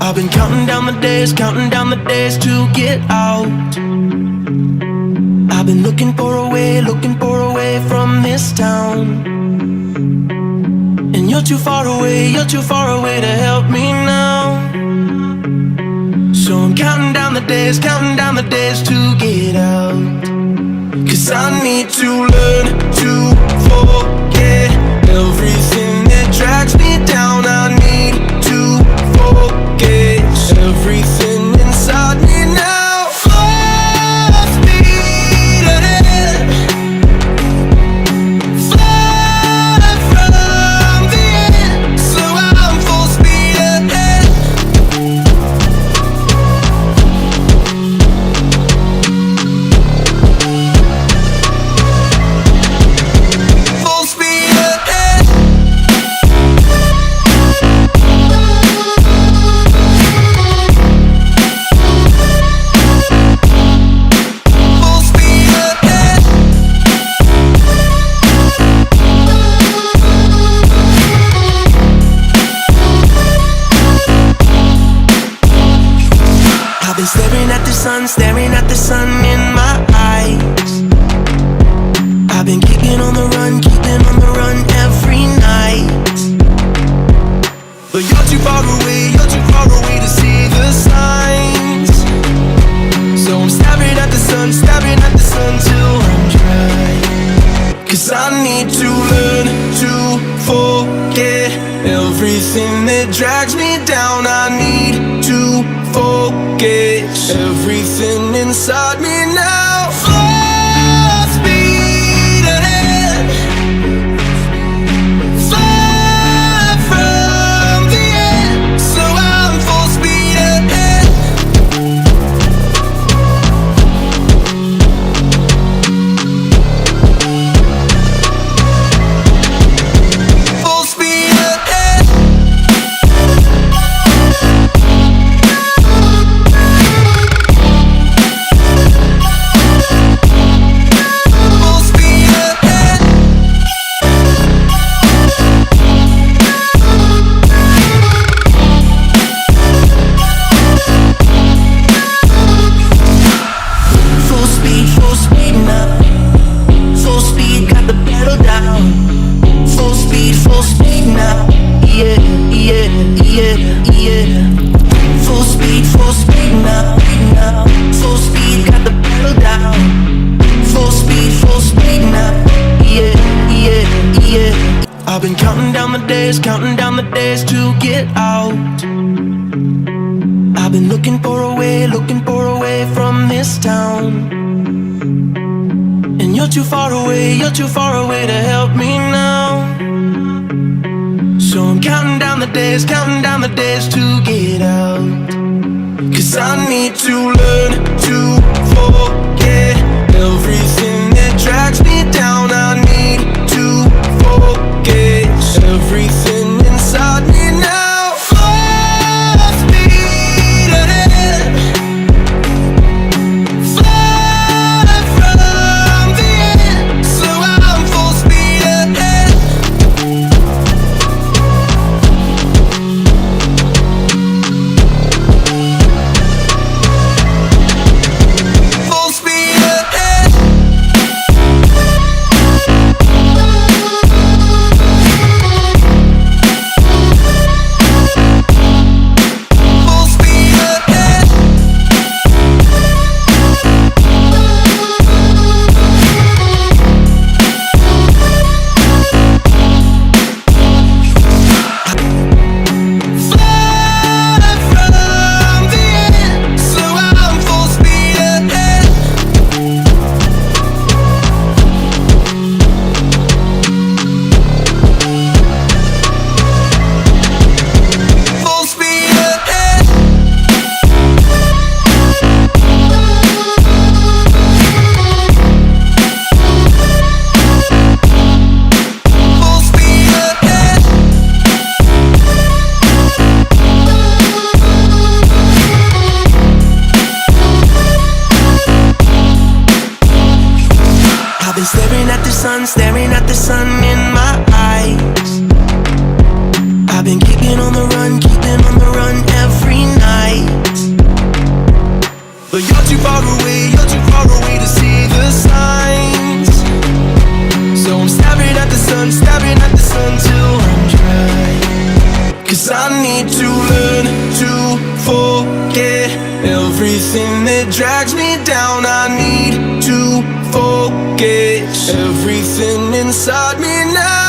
I've been counting down the days to get out. I've been looking for a way from this town. And you're too far away to help me now. So I'm counting down the days to get out. 'Cause I need to learn to forget everything that drags me down. I need to forget everything inside me now. Full speed ahead, far from the end. So I'm full speed ahead. Full speed ahead. Full speed ahead. I've been staring at the sun in my eyes. I've been keeping on the run every night. But you're too far away to see the signs. So I'm staring at the sun till I'm dry. 'Cause I need to learn to forget everything that drags me down. I need to forget everything inside me now. Full speed ahead, far from the end. So I'm full speed ahead. Full speed ahead. Full speed ahead. Full speed now. Full speed, got the pedal down. Full speed now. Yeah, yeah, yeah, yeah. Full speed now. Full speed, got the pedal down. Full speed now. Yeah, yeah, yeah. I've been counting down the days to get out. I've been looking for a way from this town. And you're too far away to help me now. So I'm counting down the days to get out. 'Cause I need to learn to forget everything that drags me down. I need to forget everything inside me now. Full speed ahead, far from the end. So I'm full speed ahead. Full speed ahead. Full speed ahead. Far from the end. So I'm full speed ahead. Full speed ahead. Full speed ahead. I've been staring at the sun in my eyes. I've been keeping on the run every need to learn to forget everything that drags me down. I need to forget everything inside me now.